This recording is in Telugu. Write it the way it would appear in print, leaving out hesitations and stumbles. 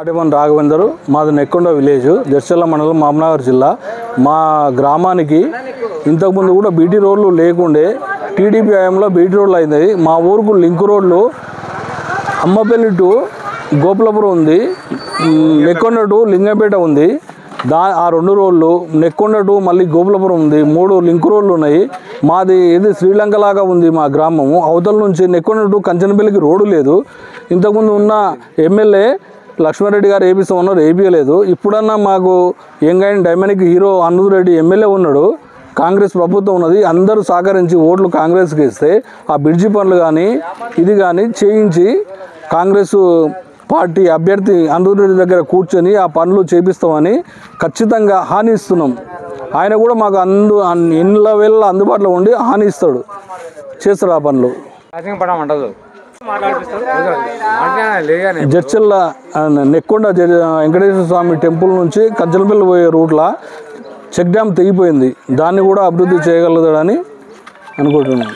ఆటేమన్ రాఘవేందరు మాది నెక్కొండ విలేజ్ జడ్చర్ల మండలం మామనగర్ జిల్లా. మా గ్రామానికి ఇంతకుముందు కూడా బీటీ రోడ్లు లేకుండే టీడీపీ హయాంలో బీటీ రోడ్లు అయినాయి. మా ఊరుకు లింక్ రోడ్లు అమ్మపల్లి టు గోపులపురం ఉంది, నెక్కొండ టు లింగంపేట ఉంది. ఆ 2 రోడ్లు నెక్కొండ టు మళ్ళీ గోపులపురం ఉంది. 3 లింక్ రోడ్లు ఉన్నాయి. మాది ఇది శ్రీలంక లాగా ఉంది మా గ్రామము. అవతల నుంచి నెక్కొండ టు కంచనపల్లికి రోడ్డు లేదు. ఇంతకుముందు ఉన్న ఎమ్మెల్యే లక్ష్మారెడ్డి గారు ఏపీస్తామన్నారు, ఏపీయలేదు. ఇప్పుడన్నా మాకు young diamond hero Annur Reddy MLA ఉన్నాడు, కాంగ్రెస్ ప్రభుత్వం ఉన్నది. అందరూ సహకరించి ఓట్లు కాంగ్రెస్కి ఇస్తే ఆ బ్రిడ్జి పనులు కానీ ఇది కానీ చేయించి కాంగ్రెస్ పార్టీ అభ్యర్థి అన్నూరు రెడ్డి దగ్గర కూర్చొని ఆ పనులు చేపిస్తామని ఖచ్చితంగా హామీ ఇస్తున్నాం. ఆయన కూడా మాకు ఎన్ని వేళ అందుబాటులో ఉండి హామీ ఇస్తాడు, చేస్తాడు ఆ పనులు. జడ్చర్ల నెక్కొండ వెంకటేశ్వర స్వామి టెంపుల్ నుంచి కంచనపల్లి పోయే రూట్లో చెక్ డ్యామ్ తెగిపోయింది. దాన్ని కూడా అభివృద్ధి చేయగలుగుతాడని అనుకుంటున్నాను.